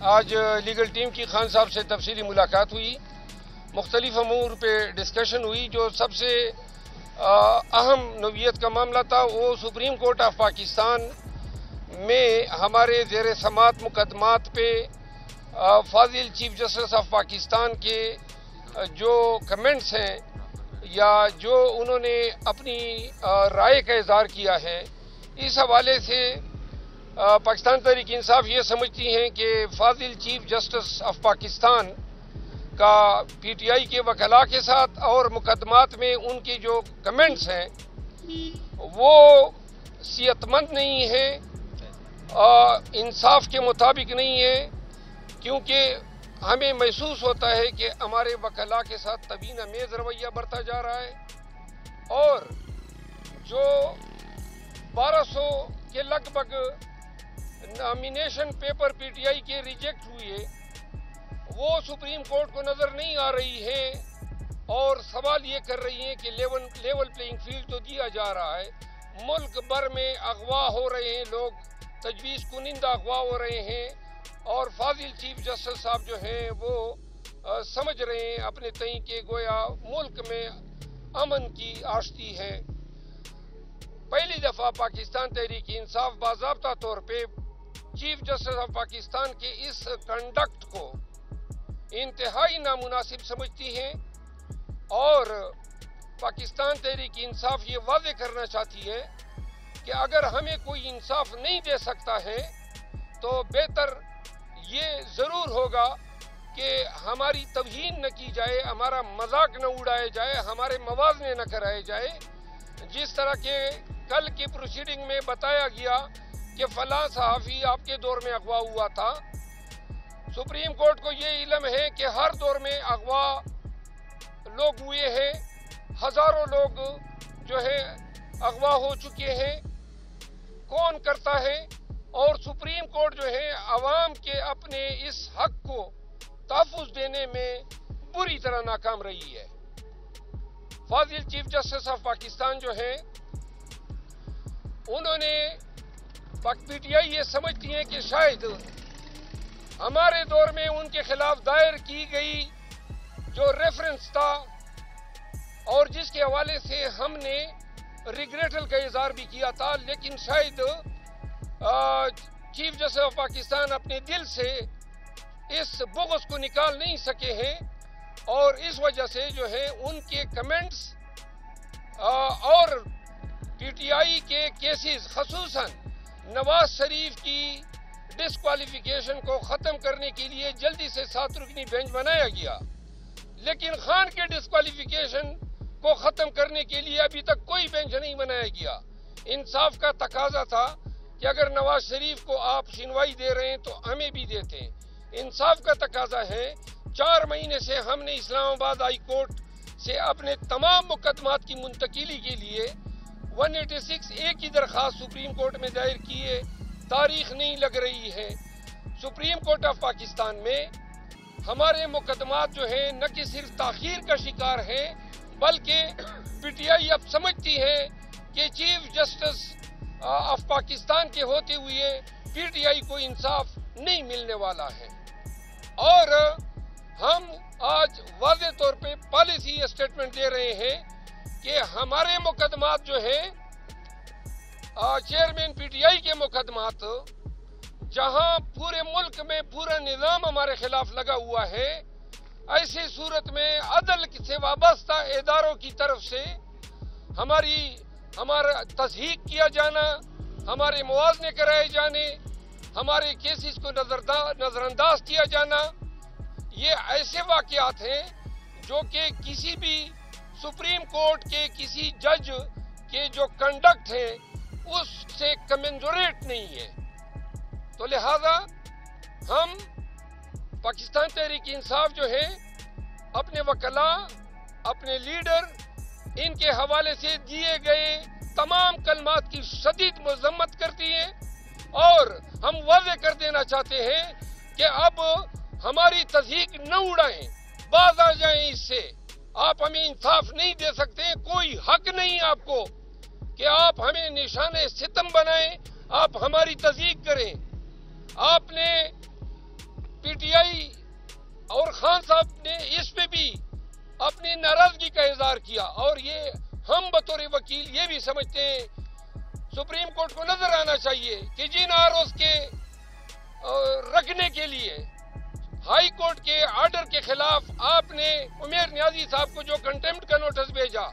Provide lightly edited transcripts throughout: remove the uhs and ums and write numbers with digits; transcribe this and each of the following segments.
آج legal team کی خان صاحب سے تفصیلی ملاقات ہوئی، مختلف امور پہ ڈسکشن ہوئی۔ جو سب سے اہم نوعیت کا معاملہ تھا وہ سپریم کورٹ آف پاکستان میں ہمارے زیر سماعت مقدمات پہ فاضل چیف جسٹس آف پاکستان کے جو کمنٹس ہیں یا جو انہوں نے اپنی رائے کا اظہار کیا ہے، اس حوالے سے پاکستان تحریک انصاف یہ سمجھتی ہیں کہ فاضل چیف جسٹس آف پاکستان کا پی ٹی آئی کے وکلاء کے ساتھ اور مقدمات میں ان کے جو کمنٹس ہیں وہ صحت مند نہیں ہے، انصاف کے مطابق نہیں ہے، کیونکہ ہمیں محسوس ہوتا ہے کہ ہمارے وکلاء کے ساتھ توہین آمیز رویہ برتا جا رہا ہے، اور جو 1200 کے لگ بھگ nomination paper P T I کے ریجیکٹ ہوئے وہ سپریم کورٹ کو نظر نہیں آ رہی ہے، اور سوال یہ کر رہی ہیں کہ لیول پلینگ فیلڈ تو دیا جا رہا ہے، ملک بھر میں اغوا ہو رہے ہیں لوگ، تجویز کنندہ اغوا ہو رہے ہیں، اور فاضل چیف جسٹس صاحب جو ہیں وہ سمجھ رہے ہیں اپنے تئیں کہ گویا ملک میں امن کی آشتی ہے۔ پہلی دفعہ پاکستان تحریک انصاف باضابطہ طور پہ چیف جسٹس آف پاکستان کے اس کنڈکٹ کو انتہائی نامناسب سمجھتی ہیں، اور پاکستان تحریک انصاف یہ واضح کرنا چاہتی ہے کہ اگر ہمیں کوئی انصاف نہیں دے سکتا ہے تو بہتر یہ ضرور ہوگا کہ ہماری توہین نہ کی جائے، ہمارا مذاق نہ اڑایا جائے، ہمارے موازنے نہ کرائے جائے۔ جس طرح کے کل کی پروسیڈنگ میں بتایا گیا کہ فلاں صحافی آپ کے دور میں اغوا ہوا تھا، سپریم کورٹ کو یہ علم ہے کہ ہر دور میں اغوا لوگ ہوئے ہیں، ہزاروں لوگ جو ہے اغوا ہو چکے ہیں، کون کرتا ہے، اور سپریم کورٹ جو ہے عوام کے اپنے اس حق کو تحفظ دینے میں بری طرح ناکام رہی ہے۔ فاضل چیف جسٹس آف پاکستان جو ہیں انہوں نے پی ٹی آئی یہ سمجھتی ہیں کہ شاید ہمارے دور میں ان کے خلاف دائر کی گئی جو ریفرنس تھا اور جس کے حوالے سے ہم نے ریگریٹل کا اظہار بھی کیا تھا، لیکن شاید چیف جسٹس آف پاکستان اپنے دل سے اس بغض کو نکال نہیں سکے ہیں، اور اس وجہ سے جو ہے ان کے کمنٹس اور پی ٹی آئی کے کیسز خصوصاً نواز شریف کی ڈسکوالیفیکیشن کو ختم کرنے کے لیے جلدی سے 7 رکنی بینچ بنایا گیا، لیکن خان کے ڈسکوالیفیکیشن کو ختم کرنے کے لیے ابھی تک کوئی بینچ نہیں بنایا گیا۔ انصاف کا تقاضا تھا کہ اگر نواز شریف کو آپ سنوائی دے رہے ہیں تو ہمیں بھی دیتے ہیں۔ انصاف کا تقاضا ہے، 4 مہینے سے ہم نے اسلام آباد ہائی کورٹ سے اپنے تمام مقدمات کی منتقلی کے لیے 186A کی درخواست سپریم کورٹ میں دائر کی ہے، تاریخ نہیں لگ رہی ہے۔ سپریم کورٹ آف پاکستان میں ہمارے مقدمات جو ہیں نہ کہ صرف تاخیر کا شکار ہیں، بلکہ پی ٹی آئی اب سمجھتی ہے کہ چیف جسٹس آف پاکستان کے ہوتے ہوئے پی ٹی آئی کو انصاف نہیں ملنے والا ہے، اور ہم آج واضح طور پہ پالیسی اسٹیٹمنٹ دے رہے ہیں کہ ہمارے مقدمات جو ہیں چیئرمین پی ٹی آئی کے مقدمات، جہاں پورے ملک میں پورا نظام ہمارے خلاف لگا ہوا ہے، ایسی صورت میں عدل سے وابستہ اداروں کی طرف سے ہمارا تصحیح کیا جانا، ہمارے موازنے کرائے جانے، ہمارے کیسز کو نظر انداز کیا جانا، یہ ایسے واقعات ہیں جو کہ کسی بھی سپریم کورٹ کے کسی جج کے جو کنڈکٹ ہے اس سے کمنسوریٹ نہیں ہے۔ تو لہذا ہم پاکستان تحریک انصاف جو ہے اپنے وکلاء، اپنے لیڈر، ان کے حوالے سے دیے گئے تمام کلمات کی شدید مذمت کرتی ہیں، اور ہم واضح کر دینا چاہتے ہیں کہ اب ہماری تصحیح نہ اڑائیں، باز آ جائیں اس سے۔ آپ ہمیں انصاف نہیں دے سکتے، کوئی حق نہیں آپ کو کہ آپ ہمیں نشان ستم بنائیں، آپ ہماری تصدیق کریں۔ آپ نے وکیل یہ بھی سمجھتے ہیں، سپریم کورٹ کو نظر آنا چاہیے کہ جن آرز کے رکھنے کے لیے ہائی کورٹ کے آرڈر کے خلاف آپ نے عمیر نیازی صاحب کو جو کنٹمپٹ کا نوٹس بھیجا،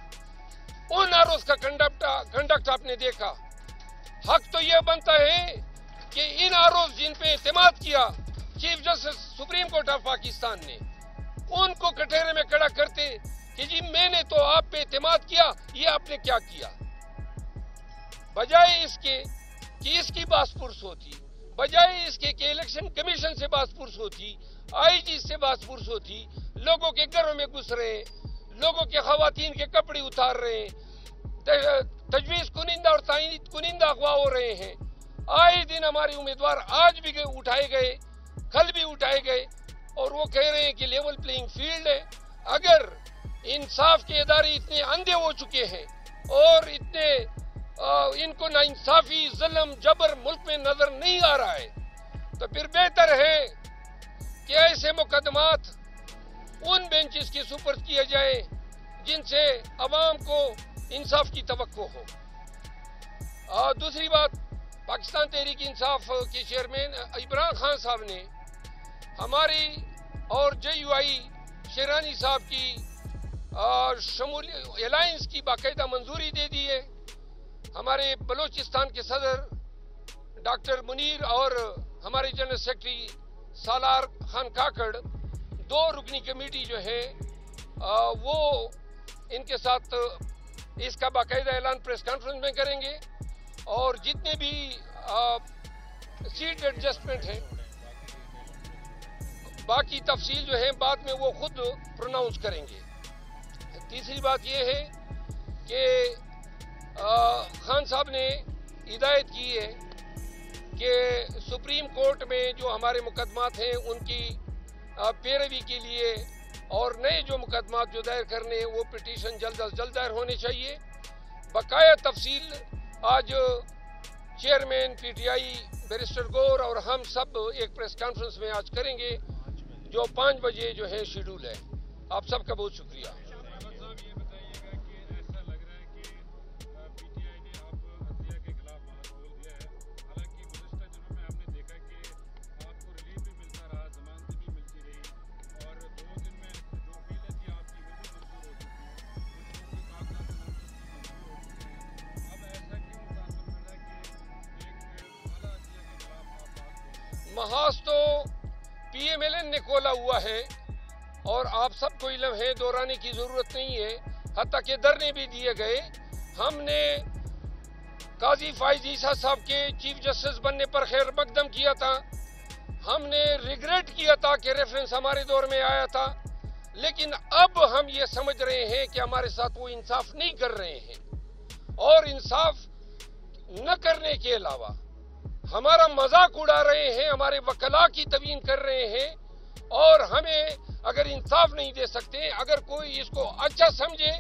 ان آرز کا کنڈکٹ آپ نے دیکھا۔ حق تو یہ بنتا ہے کہ ان آرز جن پہ اعتماد کیا chief justice supreme court of Pakistan نے، ان کو کٹہرے میں کھڑا کرتے کہ جی میں نے تو آپ پہ اعتماد کیا، یہ آپ نے کیا کیا؟ بجائے اس کے کہ اس کی باس پرس ہوتی، بجائے اس کے کہ الیکشن کمیشن سے باس پرس ہوتی، آئی جی سے باس پرس ہوتی، لوگوں کے گھروں میں گھس رہے ہیں، لوگوں کے خواتین کے کپڑے اتار رہے ہیں، تجویز کنندہ اور تعین کنندہ اغوا ہو رہے ہیں۔ آئے دن ہمارے امیدوار آج بھی اٹھائے گئے، کل بھی اٹھائے گئے، اور وہ کہہ رہے ہیں کہ لیول پلینگ فیلڈ ہے۔ اگر انصاف کے ادارے اتنے اندھے ہو چکے ہیں اور اتنے ان کو ناانصافی، ظلم، جبر ملک میں نظر نہیں آ رہا ہے، تو پھر بہتر ہے کہ ایسے مقدمات ان بینچز کی سپرد کیے جائے جن سے عوام کو انصاف کی توقع ہو۔ اور دوسری بات، پاکستان تحریک انصاف کے چیئرمین عمران خان صاحب نے ہماری اور جے یو آئی شیرانی صاحب کی الائنس کی باقاعدہ منظوری دے دی ہے۔ ہمارے بلوچستان کے صدر ڈاکٹر منیر اور ہمارے جنرل سیکرٹری سالار خان کاکڑ، 2 رکنی کمیٹی جو ہے وہ ان کے ساتھ اس کا باقاعدہ اعلان پریس کانفرنس میں کریں گے، اور جتنے بھی سیٹ ایڈجسٹمنٹ ہیں، باقی تفصیل جو ہے بعد میں وہ خود پروناؤنس کریں گے۔ تیسری بات یہ ہے کہ خان صاحب نے ہدایت کی ہے کہ سپریم کورٹ میں جو ہمارے مقدمات ہیں ان کی پیروی کے لیے اور نئے جو مقدمات جو دائر کرنے ہیں وہ پٹیشن جلد از جلد دائر ہونے چاہیے۔ بقایا تفصیل آج chairman P T I barrister گور اور ہم سب ایک پریس کانفرنس میں آج کریں گے جو 5 بجے جو ہے شیڈول ہے۔ آپ سب کا بہت شکریہ۔ محاذ تو پی ایم ایل این نے کھولا ہوا ہے اور آپ سب کو علم ہے، دہرانے کی ضرورت نہیں ہے، حتیٰ کہ دھرنے بھی دیے گئے۔ ہم نے قاضی فائز عیسیٰ صاحب کے چیف جسٹس بننے پر خیر مقدم کیا تھا، ہم نے ریگریٹ کیا تھا کہ ریفرنس ہمارے دور میں آیا تھا، لیکن اب ہم یہ سمجھ رہے ہیں کہ ہمارے ساتھ وہ انصاف نہیں کر رہے ہیں، اور انصاف نہ کرنے کے علاوہ ہمارا مذاق اڑا رہے ہیں، ہمارے وکلاء کی توہین کر رہے ہیں، اور ہمیں اگر انصاف نہیں دے سکتے، اگر کوئی اس کو اچھا سمجھے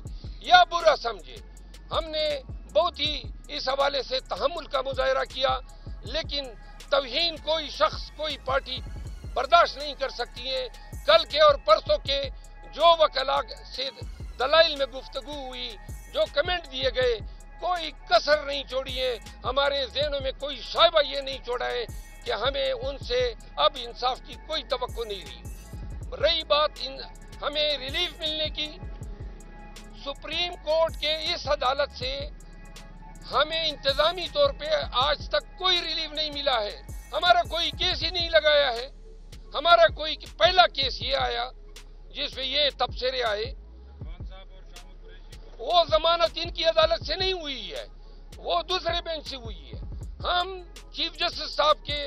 یا برا سمجھے۔ ہم نے بہت ہی اس حوالے سے تحمل کا مظاہرہ کیا، لیکن توہین کوئی شخص، کوئی پارٹی برداشت نہیں کر سکتی ہے۔ کل کے اور پرسوں کے جو وکلاء سے دلائل میں گفتگو ہوئی، جو کمنٹ دیے گئے، کوئی کسر نہیں چھوڑی ہے، ہمارے ذہنوں میں کوئی شائبہ یہ نہیں چھوڑا ہے کہ ہمیں ان سے اب انصاف کی کوئی توقع نہیں رہی بات ہمیں ریلیف ملنے کی، سپریم کورٹ کے اس عدالت سے ہمیں انتظامی طور پہ آج تک کوئی ریلیف نہیں ملا ہے۔ ہمارا کوئی کیس ہی نہیں لگایا ہے، ہمارا کوئی پہلا کیس یہ آیا جس پہ یہ تبصرے آئے، وہ ضمانت ان کی عدالت سے نہیں ہوئی ہے، وہ دوسرے بینچ سے ہوئی ہے۔ ہم چیف جسٹس صاحب کے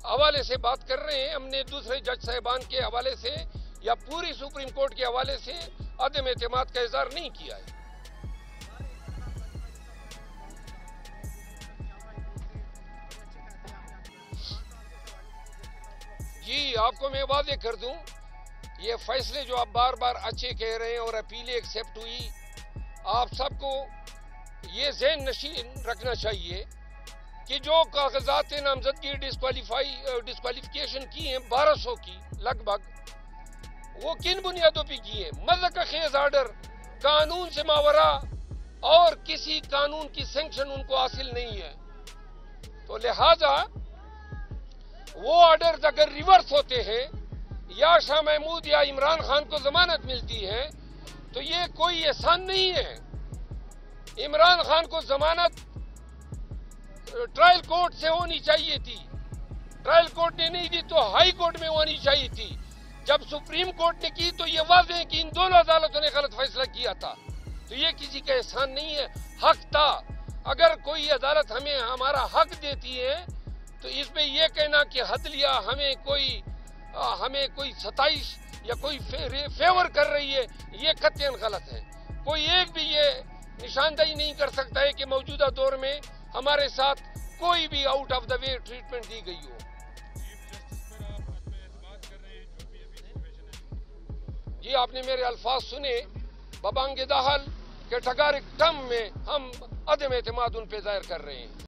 حوالے سے بات کر رہے ہیں، ہم نے دوسرے جج صاحبان کے حوالے سے یا پوری سپریم کورٹ کے حوالے سے عدم اعتماد کا اظہار نہیں کیا ہے۔ جی، آپ کو میں واضح کر دوں، یہ فیصلے جو آپ بار بار اچھے کہہ رہے ہیں اور اپیلیں ایکسیپٹ ہوئی، آپ سب کو یہ ذہن نشین رکھنا چاہیے کہ جو کاغذات نامزدگی ڈسکوالیفیکیشن کی ہیں 1200 کی لگ بھگ، وہ کن بنیادوں پہ کی ہیں؟ مذہب کا خیز آرڈر، قانون سے ماورا اور کسی قانون کی سینکشن ان کو حاصل نہیں ہے. تو لہذا وہ آرڈرز اگر ریورس ہوتے ہیں یا شاہ محمود یا عمران خان کو ضمانت ملتی ہے تو یہ کوئی احسان نہیں ہے. عمران خان کو ضمانت ٹرائل کورٹ سے ہونی چاہیے تھی. ٹرائل کورٹ نے نہیں دی تو ہائی کورٹ میں ہونی چاہیے تھی. جب سپریم کورٹ نے کی تو یہ واضح ہے کہ ان دونوں عدالتوں نے غلط فیصلہ کیا تھا. تو یہ کسی کا احسان نہیں ہے، حق تھا. اگر کوئی عدالت ہمیں ہمارا حق دیتی ہے تو اس میں یہ کہنا کہ عدلیہ ہمیں کوئی ستائش یا کوئی فیور کر رہی ہے، یہ قطعاً غلط ہے. کوئی ایک بھی یہ نشاندہی نہیں کر سکتا ہے کہ موجودہ دور میں ہمارے ساتھ کوئی بھی out of the way treatment دی گئی ہو. جی آپ نے میرے الفاظ سنے، ببانگ دہل کے ٹھگارک ٹم میں ہم عدم اعتماد ان پہ ظاہر کر رہے ہیں.